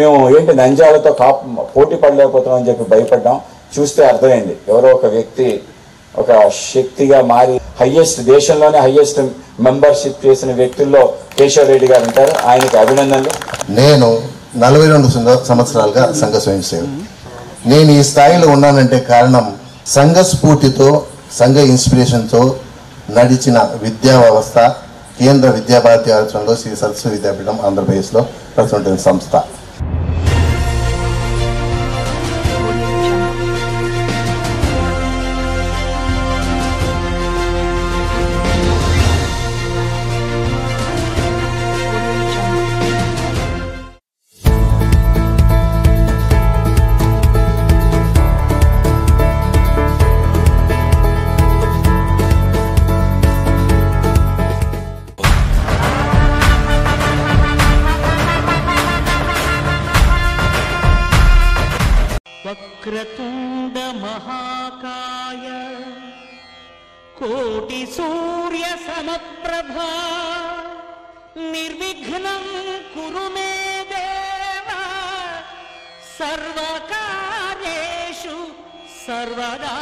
మేము ఏంటి నంద్యాలతో పోటీ పడలేకపోతున్నాం అని చెప్పి భయపడ్డాం. చూస్తే అర్థమైంది, ఎవరో ఒక వ్యక్తి ఒక శక్తిగా మారి దేశంలోనే హైయెస్ట్ మెంబర్షిప్ చేసిన వ్యక్తుల్లో కేశవ్ రెడ్డి గారు ఉంటారు. ఆయనకి అభినందనలు. నేను 42 సంవత్సరాలుగా సంఘ స్వయం సేవ. నేను ఈ స్థాయిలో ఉన్నానంటే కారణం సంఘ స్ఫూర్తితో, సంఘ ఇన్స్పిరేషన్తో నడిచిన విద్యా వ్యవస్థ కేంద్ర విద్యాభారతి ఆలోచనలో శ్రీ సరస్వతి విద్యాపీఠం ఆంధ్రప్రదేశ్లో ప్రస్తుతం సంస్థ. వక్రతుండ మహాకాయ కోటి సూర్య సమప్రభా నిర్విఘ్నం కురు మే దేవ సర్వకార్యేషు సర్వదా.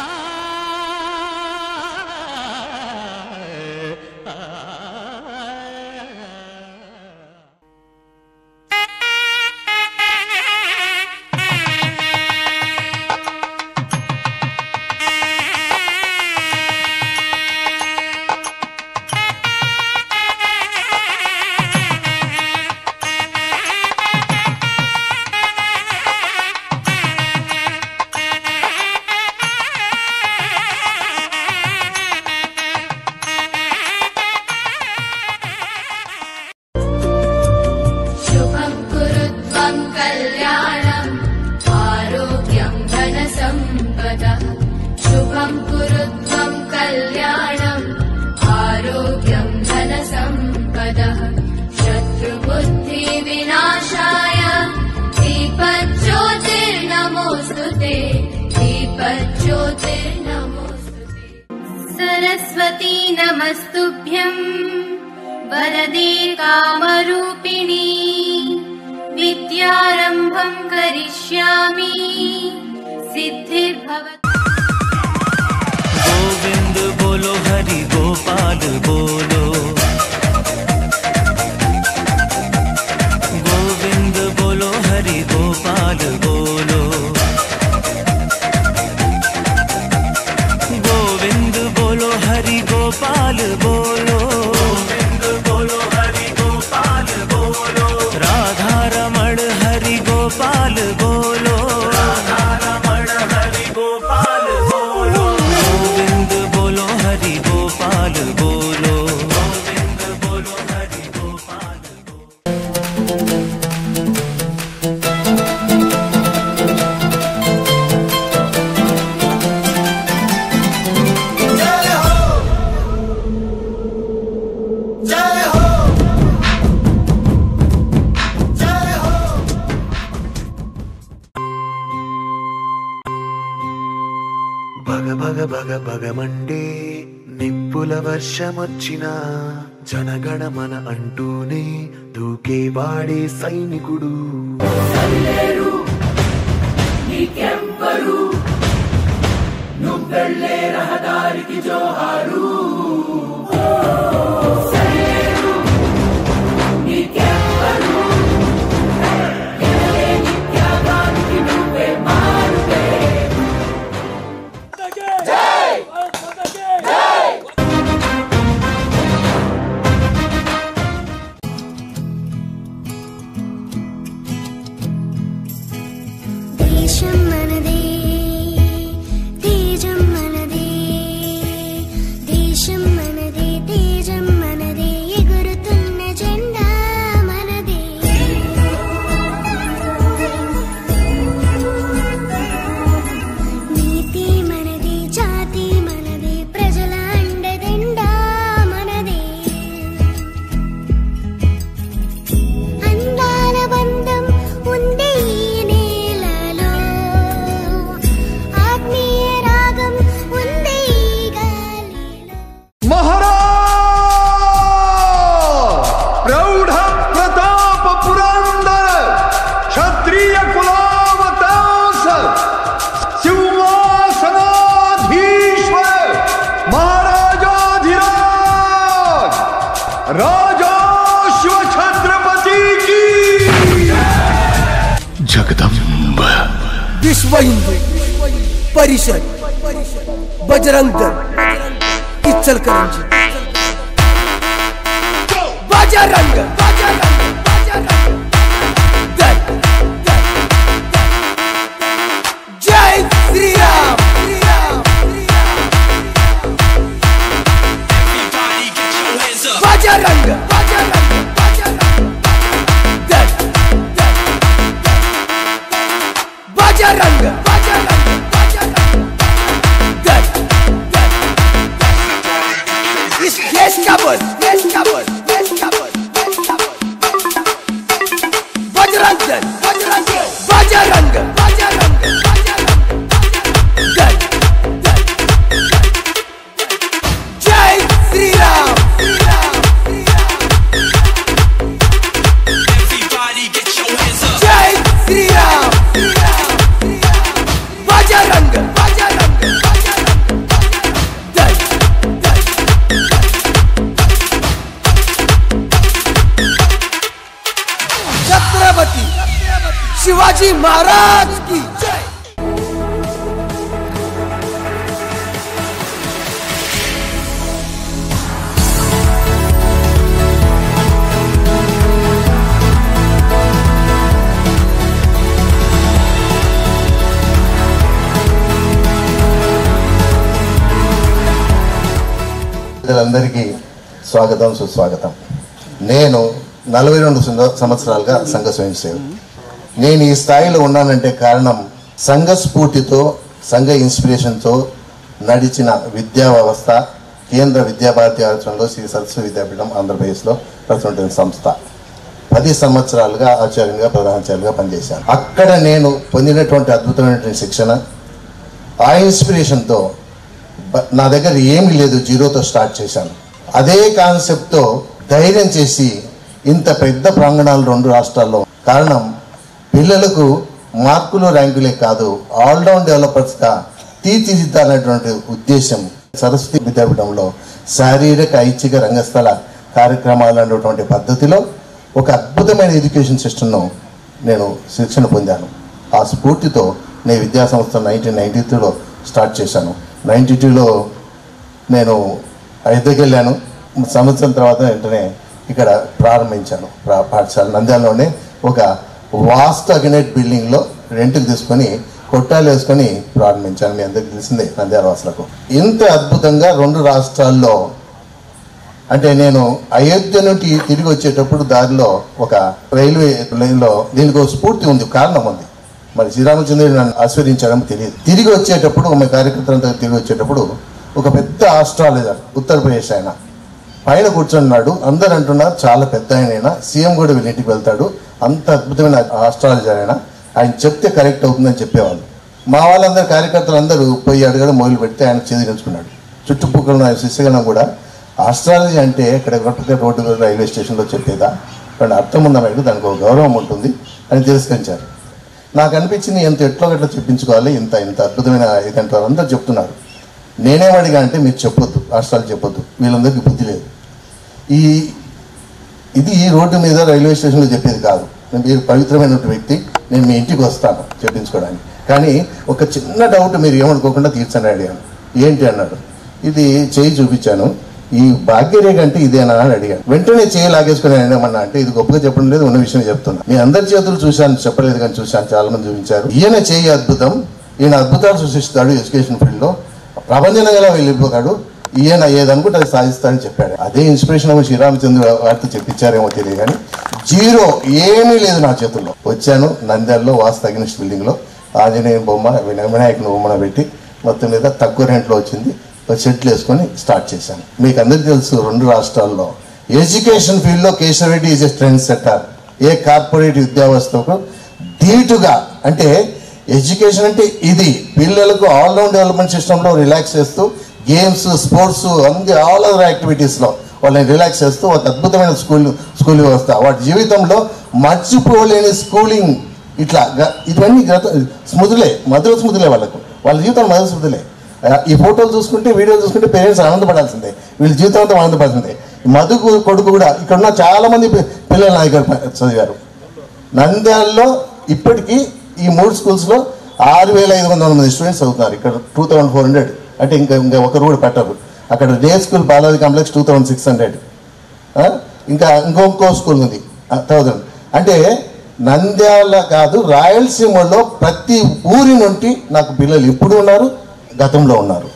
शुभं कुरु त्वं कल्याणम् आरोग्यं धनसम्पदः शत्रुबुद्धिविनाशाय दीपज्योतिर्नमोऽस्तुते दीपज्योतिर्नमोऽस्तुते। सरस्वती नमस्तुभ्यं वरदे कामरूपिणी विद्यारम्भं करिष्यामि सिद्धिर्भवतु। गोविंद बोलो हरि गोपाल बोलो गोविंद बोलो हरि गोपाल बोलो गोविंद बोलो हरि गोपाल बोलो गोविंद बोलो हरि गोपाल बोलो राधा रमण हरि गोपाल बोलो राधा रमण हरि गोपाल बोलो गोविंद बोलो हरि गोपाल बोलो गोविंद बोलो हरि गोपाल భగ భగ భగ భగమండే నిప్పుల వర్షమొచ్చిన జనగణమన అంటూనే దూకే వాడే సైనికుడు నువ్వెళ్ళే రహదారికి జోహారు देशं मनदे विश्व हिंदू परिषद बजरंग दल इचलकरंजी बजरंग दल जय श्री राम बजरंग दल बजरंग दल इस देश का बल बजरंग दल बजरंग दल जय श्री राम जय श्री राम बजरंग दल छत्रपति शिवाजी महाराज की जय। అందరికీ స్వాగతం సుస్వాగతం. నేను 42 సంవత్సరాలుగా సంఘ స్వయం సేవకు. నేను ఈ స్థాయిలో ఉన్నానంటే కారణం సంఘ స్ఫూర్తితో సంఘ ఇన్స్పిరేషన్తో నడిచిన విద్యా వ్యవస్థ కేంద్ర విద్యాభారతి ఆలోచనలో శ్రీ సరస్వతి విద్యాపీఠం ఆంధ్రప్రదేశ్లో ప్రస్తుతం సంస్థ. 10 సంవత్సరాలుగా ఆచార్యునిగా ప్రధానాచార్యులుగా పనిచేశాను. అక్కడ నేను పొందినటువంటి అద్భుతమైనటువంటి శిక్షణ ఆ ఇన్స్పిరేషన్తో నా దగ్గర ఏమీ లేదు, జీరోతో స్టార్ట్ చేశాను. అదే కాన్సెప్ట్తో ధైర్యం చేసి ఇంత పెద్ద ప్రాంగణాలు 2 రాష్ట్రాల్లో. కారణం పిల్లలకు మార్కులు ర్యాంకులే కాదు, ఆల్రౌండ్ డెవలపర్స్గా తీర్చిదిద్దాలనేటువంటి ఉద్దేశం సరస్వతి విద్యాపీఠంలో శారీరక ఐచ్ఛిక రంగస్థల కార్యక్రమాలు అనేటువంటి పద్ధతిలో ఒక అద్భుతమైన ఎడ్యుకేషన్ సిస్టమ్ను నేను శిక్షణ పొందాను. ఆ స్ఫూర్తితో నేను విద్యా సంస్థ 1992లో స్టార్ట్ చేశాను. 92లో నేను అయోధ్యకి వెళ్ళాను. సంవత్సరం తర్వాత వెంటనే ఇక్కడ ప్రారంభించాను పాఠశాల. నంద్యాలలోనే ఒక వాస్తు అగ్నేట్ బిల్డింగ్లో రెంట్కి తీసుకొని కొట్టాలు వేసుకొని ప్రారంభించాను. మీ అందరికీ తెలిసిందే నంద్యాల వాసులకు. ఇంత అద్భుతంగా 2 రాష్ట్రాల్లో అంటే నేను అయోధ్య నుండి తిరిగి వచ్చేటప్పుడు దారిలో ఒక రైల్వే లైన్లో దీనికి ఒక స్ఫూర్తి ఉంది, కారణం ఉంది. మరి శ్రీరామచంద్రుడు నన్ను ఆస్వాదించాడని తెలియదు. తిరిగి వచ్చేటప్పుడు మా కార్యకర్తలంతా తిరిగి వచ్చేటప్పుడు ఒక పెద్ద ఆస్ట్రాలజర్ ఉత్తరప్రదేశ్ ఆయన పైన కూర్చున్నాడు. అందరు అంటున్నారు చాలా పెద్ద ఆయన, సీఎం కూడా వీళ్ళింటికి వెళ్తాడు, అంత అద్భుతమైన ఆస్ట్రాలజర్ ఆయన చెప్తే కరెక్ట్ అవుతుందని చెప్పేవాళ్ళు. మా వాళ్ళందరూ కార్యకర్తలు అందరూ పోయి అడగడం మొదలు పెడితే ఆయన చేదిరించుకున్నాడు. చుట్టుపక్కల ఉన్న శిష్యగణం కూడా ఆస్ట్రాలజీ అంటే ఇక్కడ రోడ్డు రైల్వే స్టేషన్లో చెప్పేదా, కానీ అర్థం ఉందా మీకు, దానికి ఒక గౌరవం ఉంటుంది అని తిరస్కరించారు. నాకు అనిపించింది ఎట్లో గట్లా చెప్పించుకోవాలి, ఇంత అద్భుతమైన ఇదంటారు అందరూ చెప్తున్నారు. నేనేమడిగా అంటే మీరు చెప్పొద్దు, ఆస్ట్రాలజీ చెప్పొద్దు, వీళ్ళందరికీ బుద్ధి లేదు. ఇది ఈ రోడ్డు మీద రైల్వే స్టేషన్లో చెప్పేది కాదు. మీరు పవిత్రమైన వ్యక్తి, నేను మీ ఇంటికి వస్తాను చెప్పించుకోవడానికి, కానీ ఒక చిన్న డౌట్ మీరు ఏమనుకోకుండా తీర్చండి అడిగాను. ఏంటి అన్నాడు. ఇది చేయి చూపించాను, ఈ భాగ్యరేఖ అంటే ఇదేనా అని అడిగాను. వెంటనే చేయి లాగేసుకుని ఏమన్నా అంటే ఇది గొప్పగా చెప్పడం లేదు, ఉన్న విషయం చెప్తున్నా. మీ అందరి చేతులు చూశాను, చెప్పలేదు కానీ చూశాను, చాలా మంది చూపించారు. ఈయన చేయి అద్భుతం, ఈయన అద్భుతాలు సృష్టిస్తాడు ఎడ్యుకేషన్ ఫీల్డ్లో, ప్రపంచంగా వెళ్ళిపోతాడు, ఈయన ఏదనుకుంటే అది సాధిస్తాడని చెప్పాడు. అదే ఇన్స్పిరేషన్ శ్రీరామచంద్ర వారితో చెప్పించారేమో తెలియదు కానీ జీరో ఏమీ లేదు నా చేతుల్లో. వచ్చాను నంద్యాలలో వాస్తు అగ్నిస్ట్ బిల్డింగ్లో ఆంజనేయ బొమ్మ వినాయకుని బొమ్మను పెట్టి మొత్తం మీద తక్కువ రెంట్లో వచ్చింది, సెట్లు వేసుకొని స్టార్ట్ చేశాను. మీకు అందరికీ తెలుసు 2 రాష్ట్రాల్లో ఎడ్యుకేషన్ ఫీల్డ్లో Keshavareddy is a trend setter. ఏ కార్పొరేట్ విద్యావ్యవస్థకు ధీటుగా, అంటే ఎడ్యుకేషన్ అంటే ఇది పిల్లలకు ఆల్రౌండ్ డెవలప్మెంట్ సిస్టంలో రిలాక్స్ చేస్తూ గేమ్స్ స్పోర్ట్స్ అన్ని ఆల్ అదర్ యాక్టివిటీస్లో వాళ్ళని రిలాక్స్ చేస్తూ ఒక అద్భుతమైన స్కూల్ వ్యవస్థ. వాటి జీవితంలో మర్చిపోలేని స్కూలింగ్ ఇట్లా ఇవన్నీ స్మృతులే, మధుర స్మృతులే వాళ్ళ జీవితం మధుర స్మృతులే. ఈ ఫోటోలు చూసుకుంటే వీడియోలు చూసుకుంటే పేరెంట్స్ ఆనందపడాల్సిందే, వీళ్ళ జీవితం అంతా ఆనందపడాల్సిందే. మధు కొడుకు కూడా ఇక్కడ ఉన్న చాలా మంది పిల్లలు నా దగ్గర చదివారు. నంద్యాలలో ఇప్పటికీ ఈ 3 స్కూల్స్లో 6,500 మంది స్టూడెంట్స్ చదువుతున్నారు. ఇక్కడ 2,400 అంటే ఇంకా ఒకరు కూడా పెట్టరు. అక్కడ డే స్కూల్ బాలాజీ కాంప్లెక్స్ 2,600. ఇంకో స్కూల్ ఉంది 1,000. అంటే నంద్యాల కాదు, రాయలసీమలో ప్రతి ఊరి నుండి నాకు పిల్లలు ఇప్పుడు ఉన్నారు, గతంలో ఉన్నారు.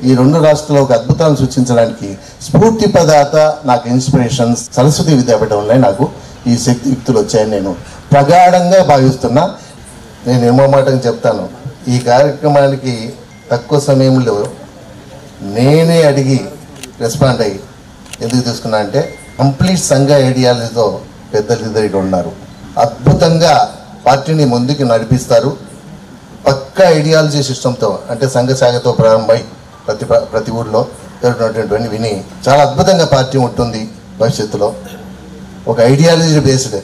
ఈ 2 రాష్ట్రాల్లో ఒక అద్భుతాన్ని సృష్టించడానికి స్ఫూర్తి ప్రదాత, నాకు ఇన్స్పిరేషన్ సరస్వతి విద్యాపీఠంలో నాకు ఈ శక్తియుక్తులు వచ్చాయని నేను ప్రగాఢంగా భావిస్తున్నా. నేను ఏమో మాటని చెప్తాను, ఈ కార్యక్రమానికి తక్కువ సమయంలో నేనే అడిగి రెస్పాండ్ అయ్యి ఎందుకు తీసుకున్నా అంటే కంప్లీట్ సంఘ ఐడియాలజీతో పెద్దలిద్దరు ఇక్కడ ఉన్నారు. అద్భుతంగా పార్టీని ముందుకు నడిపిస్తారు. పక్కా ఐడియాలజీ సిస్టంతో, అంటే సంఘ శాఖతో ప్రారంభమై ప్రతి ఊళ్ళో జరుగుతున్నటువంటి విని చాలా అద్భుతంగా పార్టీ ఉంటుంది. భవిష్యత్తులో ఒక ఐడియాలజీ బేస్డ్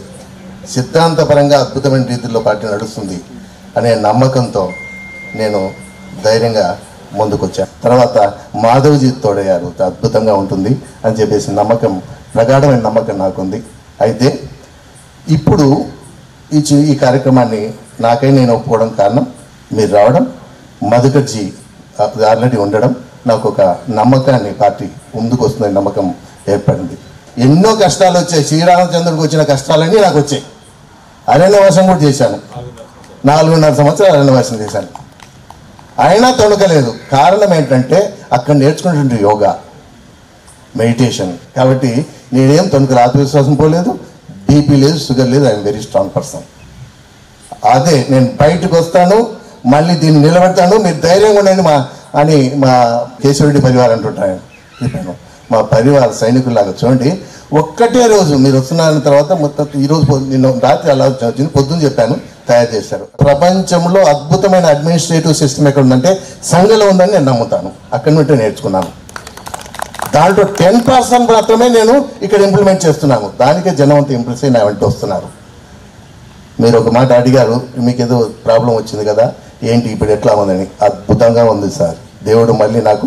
సిద్ధాంతపరంగా అద్భుతమైన రీతిలో పార్టీ నడుస్తుంది అనే నమ్మకంతో నేను ధైర్యంగా ముందుకొచ్చాను. తర్వాత మాధవ్జీ తోడయ్యారు, అద్భుతంగా ఉంటుంది అని చెప్పేసి నమ్మకం, ప్రగాఢమైన నమ్మకం నాకుంది. అయితే ఇప్పుడు ఈ కార్యక్రమాన్ని నాకై నేను ఒప్పుకోవడం కారణం మీరు రావడం, మధుకర్జీ ఆల్రెడీ ఉండడం, నాకు ఒక నమ్మకాన్ని, పార్టీ ముందుకు వస్తుందని నమ్మకం ఏర్పడింది. ఎన్నో కష్టాలు వచ్చాయి. శ్రీరామచంద్రుడికి వచ్చిన కష్టాలన్నీ నాకు వచ్చాయి. అరణ్యవాసం కూడా చేశాను, 4.5 సంవత్సరాలు అరణ్యవాసం చేశాను. అయినా తొణకలేదు. కారణం ఏంటంటే అక్కడ నేర్చుకున్నటువంటి యోగా, మెడిటేషన్. కాబట్టి నేనేం తొణకలేదు, ఆత్మవిశ్వాసం పోలేదు, బీపీ లేదు, షుగర్ లేదు. I'm very strong person. అదే నేను బయటకు వస్తాను, మళ్ళీ దీన్ని నిలబెడతాను, మీరు ధైర్యంగా ఉండండి అని మా కేశవరెడ్డి పరివారం అంటుంటాను. చెప్పాను, మా పరివార సైనికుల్లాగా చూడండి. ఒక్కటే రోజు మీరు వస్తున్న తర్వాత మొత్తం ఈరోజు నిన్న రాత్రి అలా వచ్చింది, పొద్దున్న చెప్పాను, తయారు చేశారు. ప్రపంచంలో అద్భుతమైన అడ్మినిస్ట్రేటివ్ సిస్టమ్ ఎక్కడ ఉందంటే సంఘంలో ఉందని నేను నమ్ముతాను. అక్కడి నుండి నేర్చుకున్నాను. దాంట్లో 10% మాత్రమే నేను ఇక్కడ ఇంప్లిమెంట్ చేస్తున్నాను. దానికే జనం అంతా ఇంప్రెస్ అయి నా వెంట వస్తున్నారు. మీరు ఒక మాట అడిగారు, మీకు ఏదో ప్రాబ్లం వచ్చింది కదా, ఏంటి ఇప్పుడు ఎట్లా ఉందని. అద్భుతంగా ఉంది సార్. దేవుడు మళ్ళీ నాకు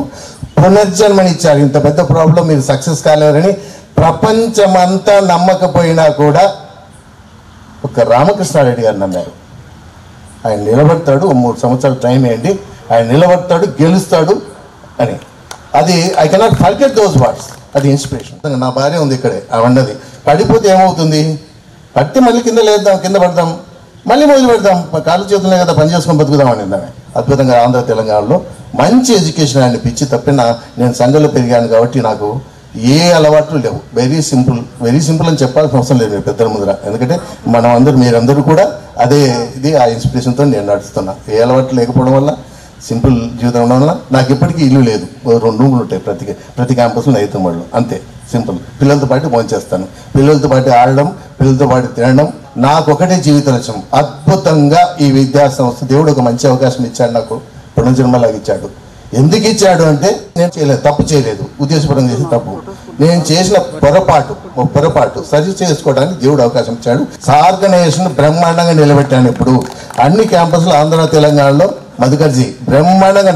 పునర్జన్మని ఇచ్చారు. ఇంత పెద్ద ప్రాబ్లం మీరు సక్సెస్ కాలేరని ప్రపంచమంతా నమ్మకపోయినా కూడా ఒక రామకృష్ణారెడ్డి గారు నమ్మారు. ఆయన నిలబడతాడు, 3 సంవత్సరాలు టైం ఏంటి, ఆయన నిలబడతాడు, గెలుస్తాడు అని. అది I cannot forget those words. అది ఇన్స్పిరేషన్. నా భార్య ఉంది ఇక్కడే, అవన్నది పడిపోతే ఏమవుతుంది, పడితే మళ్ళీ కింద పడదాం, మళ్ళీ మొదలు పెడదాం, కాళ్ళు చేతులే కదా పని చేసుకొని బతుకుదాం అని. అద్భుతంగా ఆంధ్ర తెలంగాణలో మంచి ఎడ్యుకేషన్ ఆయన పిచ్చి తప్పిన. నేను సంఘంలో పెరిగాను కాబట్టి నాకు ఏ అలవాట్లు లేవు. వెరీ సింపుల్ అని చెప్పాల్సిన అవసరం లేదు మీరు పెద్దల ముందర. ఎందుకంటే మీరందరూ కూడా అదే ఆ ఇన్స్పిరేషన్తో నేను నడుస్తున్నా. ఏ అలవాట్లు లేకపోవడం వల్ల, సింపుల్ జీవితం ఉండడం వల్ల నాకు ఇప్పటికీ ఇల్లు లేదు. 2 రూములు ఉంటాయి ప్రతి క్యాంపస్లో 5 రూములు అంతే. సింపుల్. పిల్లలతో పాటు భోంచేస్తాను, పిల్లలతో పాటు ఆడడం, పిల్లలతో పాటు తినడం నాకు ఒకటే జీవిత లక్ష్యం. అద్భుతంగా ఈ విద్యా సంస్థ దేవుడు ఒక మంచి అవకాశం ఇచ్చాడు, నాకు పునర్జన్మలాగా ఇచ్చాడు. ఎందుకు ఇచ్చాడు అంటే నేను చేయలేదు, తప్పు చేయలేదు, ఉద్దేశపూర్వకం చేసిన తప్పు, నేను చేసిన పొరపాటు సరి చేసుకోవడానికి దేవుడు అవకాశం ఇచ్చాడు. ఆర్గనైజేషన్ బ్రహ్మాండంగా నిలబెట్టాను. ఇప్పుడు అన్ని క్యాంపస్లు ఆంధ్ర తెలంగాణలో మధుకర్జీ బ్రహ్మాండంగా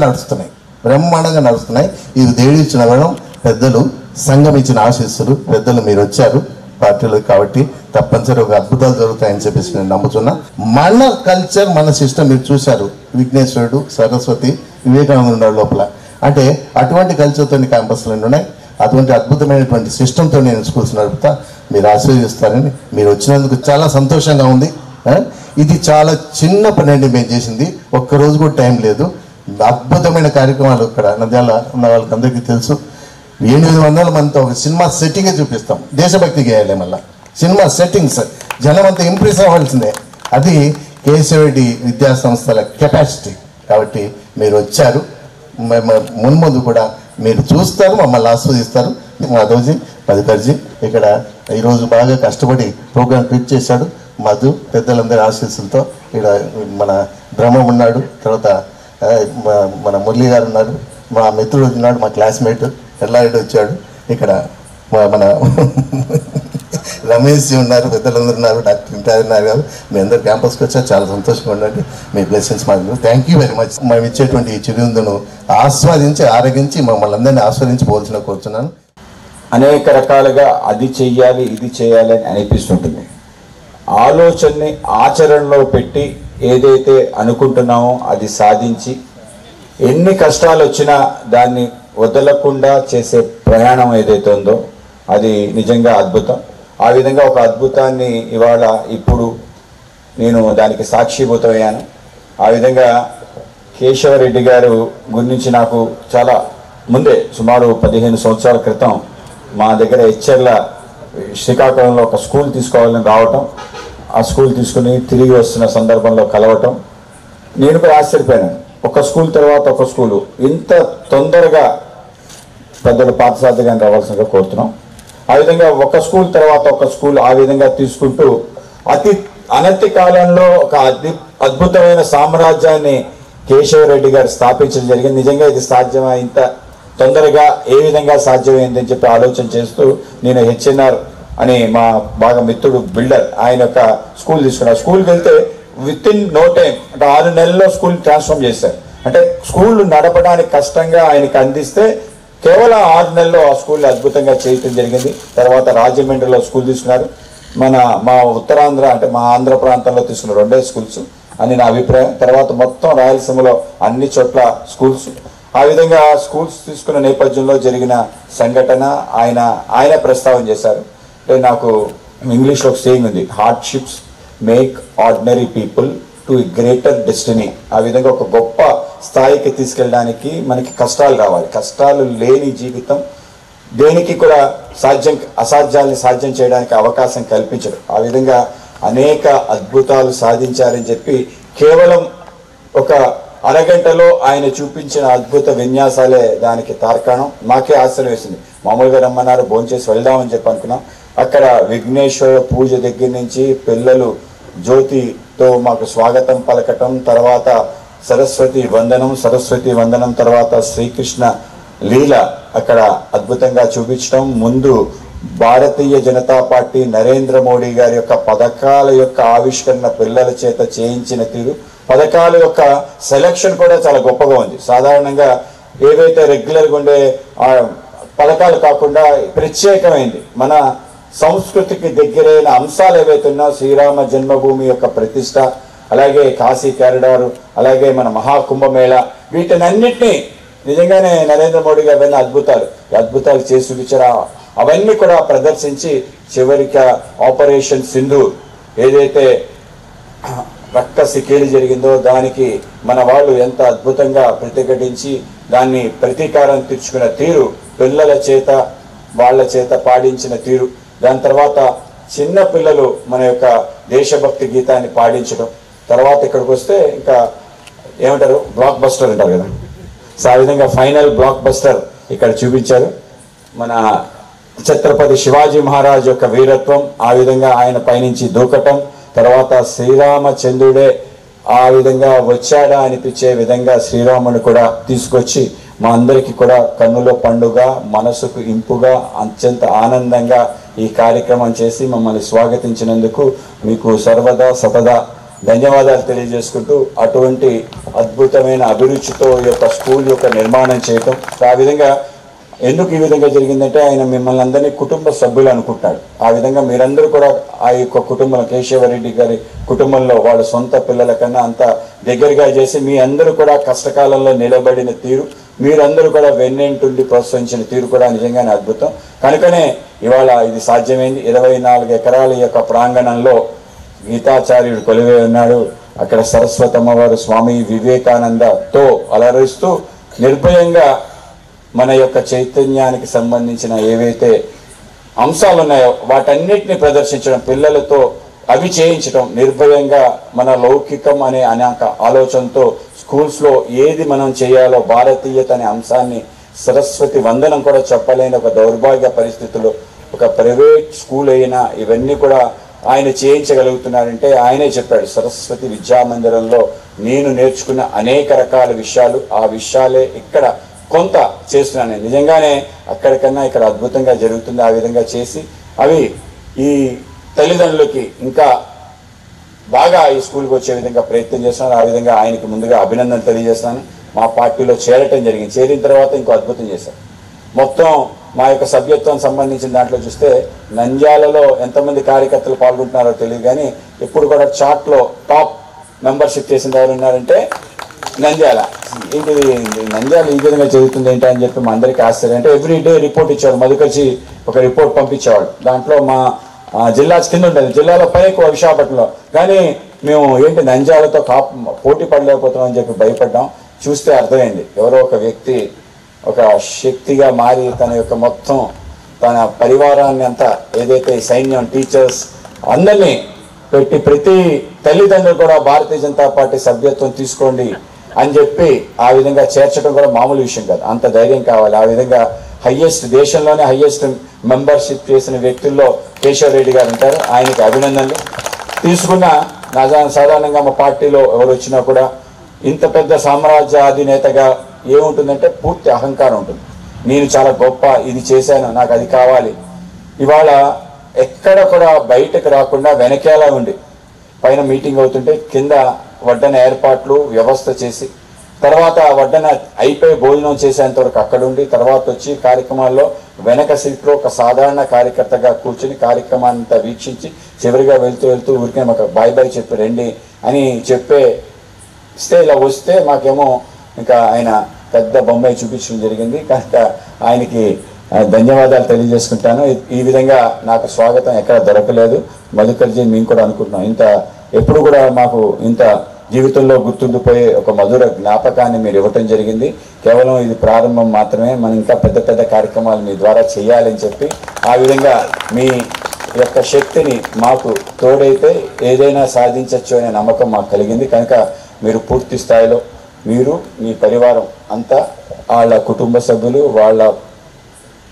నడుస్తున్నాయి. ఇది దేవుడు ఇచ్చిన వరం, పెద్దలు సంఘం ఇచ్చిన ఆశీస్సులు. పెద్దలు మీరు వచ్చారు పార్టీలో కాబట్టి తప్పనిసరి ఒక అద్భుతాలు జరుగుతాయని చెప్పేసి నేను నమ్ముతున్నా. మన కల్చర్, మన సిస్టమ్ మీరు చూశారు. విఘ్నేశ్వరుడు, సరస్వతి, వివేకానంద ఉన్నారు లోపల. అంటే అటువంటి కల్చర్తో క్యాంపస్లు ఉన్నాయి. అటువంటి అద్భుతమైనటువంటి సిస్టంతో నేను స్కూల్స్ నడుపుతా. మీరు ఆశీర్వదిస్తారని, మీరు వచ్చినందుకు చాలా సంతోషంగా ఉంది. ఇది చాలా చిన్న పని అండి మేము చేసింది. ఒక్కరోజు కూడా టైం లేదు. అద్భుతమైన కార్యక్రమాలు ఇక్కడ నంద్యాల ఉన్న వాళ్ళకి అందరికీ తెలుసు. 800 మందితో ఒక సినిమా సెట్టింగే చూపిస్తాం. దేశభక్తి గేయాలి, మళ్ళీ సినిమా సెట్టింగ్స్ జనం అంతా ఇంప్రెస్ అవ్వాల్సిందే. అది కేశవరెడ్డి విద్యా సంస్థల కెపాసిటీ. కాబట్టి మీరు వచ్చారు, మున్ముందు కూడా మీరు చూస్తారు, మమ్మల్ని ఆస్వాదిస్తారు. మాధవ్జీ, మధుకర్జీ ఇక్కడ ఈరోజు బాగా కష్టపడి ప్రోగ్రామ్ ట్వీట్ చేశాడు. మధు పెద్దలందరి ఆశీస్సులతో ఇక్కడ మన బ్రహ్మ ఉన్నాడు, తర్వాత మన మురళి గారు ఉన్నారు, మా మిత్రుడు ఉన్నాడు, మా క్లాస్మేట్ ఎల్లారెడ్డి వచ్చాడు, ఇక్కడ మన రమేష్ ఉన్నారు, పెద్దలందరూ ఉన్నారు, డాక్టర్ ఇంటారు గారు. మీ అందరు క్యాంపస్కి వచ్చారు, చాలా సంతోషంగా ఉండండి. మీ బ్లెస్సింగ్స్ మాకు. Thank you very much. మేము ఇచ్చేటువంటి ఈ చిరుందును ఆస్వాదించి ఆరగించి మమ్మల్ని అందరినీ ఆస్వాదించబోల్సిన కోరుతున్నాను. అనేక రకాలుగా అది చెయ్యాలి, ఇది చేయాలి అని అనిపిస్తుంటుంది. ఆలోచనని ఆచరణలో పెట్టి ఏదైతే అనుకుంటున్నామో అది సాధించి ఎన్ని కష్టాలు వచ్చినా దాన్ని వదలకుండా చేసే ప్రయాణం ఏదైతే ఉందో అది నిజంగా అద్భుతం. ఆ విధంగా ఒక అద్భుతాన్ని ఇవాళ ఇప్పుడు నేను దానికి సాక్షిభూతమయ్యాను. ఆ విధంగా కేశవరెడ్డి గారు గురించి నాకు చాలా ముందే సుమారు 15 సంవత్సరాల క్రితం మా దగ్గర హెచ్ఎర్ల శ్రీకాకుళంలో ఒక స్కూల్ తీసుకోవాలని రావటం, ఆ స్కూల్ తీసుకుని తిరిగి వస్తున్న సందర్భంలో కలవటం నేను కూడా ఆశ్చర్యపోయాను. ఒక స్కూల్ తర్వాత ఒక స్కూలు ఇంత తొందరగా పెద్దలు పాఠశాలగానే రావాల్సిందిగా కోరుతున్నాం. ఆ విధంగా ఒక స్కూల్ తర్వాత ఒక స్కూల్ ఆ విధంగా తీసుకుంటూ అనతి కాలంలో ఒక అద్భుతమైన సామ్రాజ్యాన్ని కేశవరెడ్డి గారు స్థాపించడం జరిగింది. నిజంగా ఇది సాధ్యమా, ఇంత తొందరగా ఏ విధంగా సాధ్యమైందని చెప్పి ఆలోచన చేస్తూ నేను హెచ్ఎన్ఆర్ అని మా బాగా మిత్రుడు బిల్డర్ ఆయన యొక్క స్కూల్ తీసుకున్నారు. స్కూల్కి వెళ్తే విత్ ఇన్ నో టైం అంటే 6 నెలల్లో స్కూల్ ట్రాన్స్ఫార్మ్ చేశారు. అంటే స్కూల్ నడపడానికి కష్టంగా ఆయనకి అందిస్తే కేవలం 6 నెలల్లో ఆ స్కూల్ అద్భుతంగా చేయటం జరిగింది. తర్వాత రాజమండ్రిలో స్కూల్ తీసుకున్నారు. మా ఉత్తరాంధ్ర అంటే మా ఆంధ్ర ప్రాంతంలో తీసుకున్న 2 స్కూల్స్ అని నా అభిప్రాయం. తర్వాత మొత్తం రాయలసీమలో అన్ని చోట్ల స్కూల్స్. ఆ విధంగా స్కూల్స్ తీసుకున్న నేపథ్యంలో జరిగిన సంఘటన ఆయన ప్రస్తావన చేశారు. అంటే నాకు ఇంగ్లీష్లో ఒక సేయింగ్ ఉంది, hardships make ordinary people to greater destiny. ఆ విధంగా ఒక గొప్ప స్థాయికి తీసుకెళ్ళడానికి మనకి కష్టాలు రావాలి. కష్టాలు లేని జీవితం దేనికి కూడా అసాధ్యాన్ని సాధ్యం చేయడానికి అవకాశం కల్పించడం. ఆ విధంగా అనేక అద్భుతాలు సాధించారని చెప్పి కేవలం ఒక అరగంటలో ఆయన చూపించిన అద్భుత విన్యాసాలే దానికి తార్కాణం. మాకే ఆశ్చర్యం వేసింది. మామూలుగా రమ్మన్నారు, భోంచేసి వెళ్దామని చెప్పి అనుకున్నాం. అక్కడ విఘ్నేశ్వర పూజ దగ్గర నుంచి పిల్లలు జ్యోతితో మాకు స్వాగతం పలకటం, తర్వాత సరస్వతి వందనం తర్వాత శ్రీకృష్ణ లీల అక్కడ అద్భుతంగా చూపించడం. ముందు భారతీయ జనతా పార్టీ నరేంద్ర మోడీ గారి యొక్క పథకాల యొక్క ఆవిష్కరణ పిల్లల చేత చేయించిన తీరు, పథకాల యొక్క సెలక్షన్ కూడా చాలా గొప్పగా ఉంది. సాధారణంగా ఏవైతే రెగ్యులర్గా ఉండే పథకాలు కాకుండా ప్రత్యేకమైంది మన సంస్కృతికి దగ్గరైన అంశాలు ఏవైతే ఉన్నాయో, శ్రీరామ జన్మభూమి యొక్క ప్రతిష్ట, అలాగే కాశీ కారిడారు, అలాగే మన మహాకుంభమేళ, వీటినన్నిటినీ నిజంగానే నరేంద్ర మోడీ గారు అవన్నీ అద్భుతాలు చేసి చూపించారు. అవన్నీ కూడా ప్రదర్శించి చివరికి ఆపరేషన్ సింధూర్ ఏదైతే రక్కసికేలి జరిగిందో దానికి మన వాళ్ళు ఎంత అద్భుతంగా ప్రతిఘటించి దాన్ని ప్రతీకారం తీర్చుకున్న తీరు, పిల్లల చేత వాళ్ళ చేత పాడించిన తీరు, దాని తర్వాత చిన్న పిల్లలు మన యొక్క దేశభక్తి గీతాన్ని పాడించడం, తర్వాత ఇక్కడికి వస్తే ఇంకా ఏమంటారు బ్లాక్ బస్టర్ అంటారు కదా, సో ఆ విధంగా ఫైనల్ బ్లాక్ బస్టర్ ఇక్కడ చూపించారు. మన ఛత్రపతి శివాజీ మహారాజ్ యొక్క వీరత్వం, ఆ విధంగా ఆయన పైనుంచి దూకటం, తర్వాత శ్రీరామచంద్రుడే ఆ విధంగా వచ్చాడా అనిపించే విధంగా శ్రీరాముని కూడా తీసుకొచ్చి మా అందరికీ కూడా కన్నుల పండుగ, మనసుకు ఇంపుగా, అత్యంత ఆనందంగా ఈ కార్యక్రమం చేసి మమ్మల్ని స్వాగతించినందుకు మీకు సర్వదా సతదా ధన్యవాదాలు తెలియజేసుకుంటూ, అటువంటి అద్భుతమైన అభిరుచితో ఈ యొక్క స్కూల్ యొక్క నిర్మాణం చేయటం. ఆ విధంగా ఎందుకు ఈ విధంగా జరిగిందంటే ఆయన మిమ్మల్ని అందరినీ కుటుంబ సభ్యులు అనుకుంటాడు. ఆ విధంగా మీరందరూ కూడా ఆ యొక్క కుటుంబం, కేశవరెడ్డి గారి కుటుంబంలో వాళ్ళ సొంత పిల్లల కన్నా అంత దగ్గరగా చేసి మీ అందరూ కూడా కష్టకాలంలో నిలబడిన తీరు, మీరందరూ కూడా వెన్నెంటుండి ప్రోత్సహించిన తీరు కూడా నిజంగానే అద్భుతం. కనుకనే ఇవాళ ఇది సాధ్యమైంది. 24 ఎకరాల యొక్క ప్రాంగణంలో గీతాచార్యుడు కొలువై ఉన్నాడు. అక్కడ సరస్వతమ్మ వారు స్వామి వివేకానందతో అలరిస్తూ నిర్భయంగా మన యొక్క చైతన్యానికి సంబంధించిన ఏవైతే అంశాలు ఉన్నాయో వాటన్నిటిని ప్రదర్శించడం, పిల్లలతో అవి చేయించడం, నిర్భయంగా మన లౌకికం అనే అనేక ఆలోచనతో స్కూల్స్లో ఏది మనం చేయాలో భారతీయత అనే అంశాన్ని, సరస్వతి వందనం కూడా చెప్పలేని ఒక దౌర్భాగ్య పరిస్థితుల్లో ఒక ప్రైవేట్ స్కూల్ అయినా ఇవన్నీ కూడా ఆయన చేయించగలుగుతున్నారంటే ఆయనే చెప్పాడు, సరస్వతి విద్యామందిరంలో నేను నేర్చుకున్న అనేక రకాల విషయాలు, ఆ విషయాలే ఇక్కడ కొంత చేస్తున్నాను. నిజంగానే అక్కడికన్నా ఇక్కడ అద్భుతంగా జరుగుతుంది. ఆ విధంగా చేసి అవి ఈ తల్లిదండ్రులకి ఇంకా బాగా ఈ స్కూల్కి వచ్చే విధంగా ప్రయత్నం చేస్తున్నాను. ఆ విధంగా ఆయనకి ముందుగా అభినందన తెలియజేస్తాను. మా పార్టీలో చేరటం జరిగింది. చేరిన తర్వాత ఇంకో అద్భుతం చేశారు. మొత్తం మా యొక్క సభ్యత్వం సంబంధించిన దాంట్లో చూస్తే నంద్యాలలో ఎంతమంది కార్యకర్తలు పాల్గొంటున్నారో తెలియదు, కానీ ఎప్పుడు కూడా చార్ట్లో టాప్ మెంబర్షిప్ చేసిన ఎవరు ఉన్నారంటే నంద్యాల. ఏంటిది నంద్యాల ఈ విధంగా జరుగుతుంది ఏంటి అని చెప్పి మా అందరికీ ఆశ్చర్యం. అంటే ఎవ్రీ డే రిపోర్ట్ ఇచ్చేవాడు, మధుకర్జీ ఒక రిపోర్ట్ పంపించేవాడు. దాంట్లో మా జిల్లా కింద ఉండేది, జిల్లాలో పై ఎక్కువ విశాఖపట్నంలో. కానీ మేము ఏంటి నంద్యాలతో పోటీ పడలేకపోతున్నాం అని చెప్పి భయపడ్డాం. చూస్తే అర్థమైంది, ఎవరో ఒక వ్యక్తి ఒక శక్తిగా మారి తన యొక్క మొత్తం తన పరివారాన్ని అంతా ఏదైతే సైన్యం, టీచర్స్ అందరినీ పెట్టి ప్రతి తల్లిదండ్రులు కూడా భారతీయ జనతా పార్టీ సభ్యత్వం తీసుకోండి అని చెప్పి ఆ విధంగా చేర్చడం కూడా మామూలు విషయం కాదు, అంత ధైర్యం కావాలి. ఆ విధంగా దేశంలోనే హైయెస్ట్ మెంబర్షిప్ చేసిన వ్యక్తుల్లో కేశవ్ రెడ్డి గారు ఉంటారు. ఆయనకి అభినందనలు. తీసుకున్న సాధారణంగా మా పార్టీలో ఎవరు వచ్చినా కూడా ఇంత పెద్ద సామ్రాజ్య అధినేతగా ఏముంటుందంటే పూర్తి అహంకారం ఉంటుంది. నేను చాలా గొప్ప, ఇది చేశాను, నాకు అది కావాలి. ఇవాళ ఎక్కడ కూడా బయటకు రాకుండా వెనకేలా ఉండి పైన మీటింగ్ అవుతుంటే కింద వడ్డన ఏర్పాట్లు వ్యవస్థ చేసి, తర్వాత వడ్డన అయిపోయి భోజనం చేసేంత వరకు అక్కడుండి, తర్వాత వచ్చి కార్యక్రమాల్లో వెనక సీట్లో ఒక సాధారణ కార్యకర్తగా కూర్చుని కార్యక్రమాన్ని అంతా వీక్షించి చివరిగా వెళ్తూ ఊరికే మాకు బాయ్ చెప్పి రండి అని చెప్పేస్తే ఇలా వస్తే మాకేమో ఇంకా ఆయన పెద్ద బొమ్మాయి చూపించడం జరిగింది. కనుక ఆయనకి ధన్యవాదాలు తెలియజేసుకుంటాను. ఈ విధంగా నాకు స్వాగతం ఎక్కడ దొరకలేదు. మధుకర్జీ మేము కూడా అనుకుంటున్నాం, ఇంత ఎప్పుడు కూడా మాకు ఇంత జీవితంలో గుర్తుండిపోయే ఒక మధుర జ్ఞాపకాన్ని మీరు ఇవ్వటం జరిగింది. కేవలం ఇది ప్రారంభం మాత్రమే, మనం ఇంకా పెద్ద పెద్ద కార్యక్రమాలు మీ ద్వారా చేయాలని చెప్పి ఆ విధంగా మీ యొక్క శక్తిని మాకు తోడైతే ఏదైనా సాధించవచ్చు అనే నమ్మకం మాకు కలిగింది. కనుక మీరు పూర్తి స్థాయిలో మీరు మీ పరివారం అంతా, వాళ్ళ కుటుంబ సభ్యులు, వాళ్ళ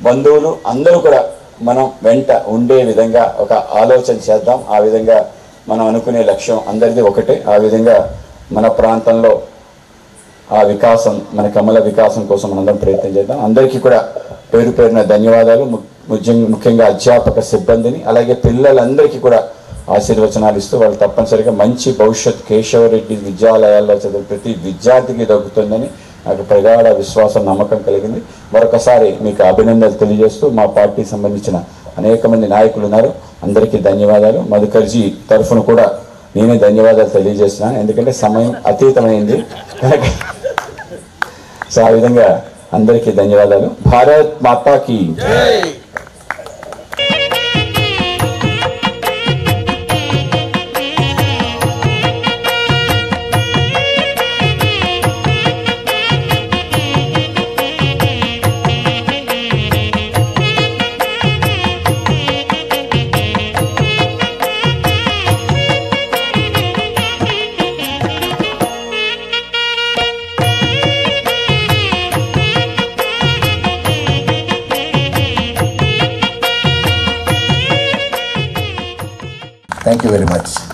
బంధువులు అందరూ కూడా మనం వెంట ఉండే విధంగా ఒక ఆలోచన చేద్దాం. ఆ విధంగా మనం అనుకునే లక్ష్యం అందరిది ఒకటే. ఆ విధంగా మన ప్రాంతంలో ఆ వికాసం, మన కమల వికాసం కోసం మనందరం ప్రయత్నం చేద్దాం. అందరికీ కూడా పేరు పేరున ధన్యవాదాలు. ముఖ్యంగా అధ్యాపక సిబ్బందిని, అలాగే పిల్లలందరికీ కూడా ఆశీర్వచనాలు ఇస్తూ వాళ్ళు తప్పనిసరిగా మంచి భవిష్యత్ కేశవరెడ్డి విద్యాలయాల్లో చదివే ప్రతి విద్యార్థికి దక్కుతుందని నాకు ప్రగాఢ విశ్వాసం, నమ్మకం కలిగింది. మరొకసారి మీకు అభినందనలు తెలియజేస్తూ మా పార్టీకి సంబంధించిన అనేక మంది నాయకులు ఉన్నారు, అందరికీ ధన్యవాదాలు. మధుకర్జీ తరఫున కూడా నేనే ధన్యవాదాలు తెలియజేస్తున్నాను, ఎందుకంటే సమయం అతీతమైంది. సో ఆ విధంగా అందరికీ ధన్యవాదాలు. భారత్ మాతాకి Thank you very much.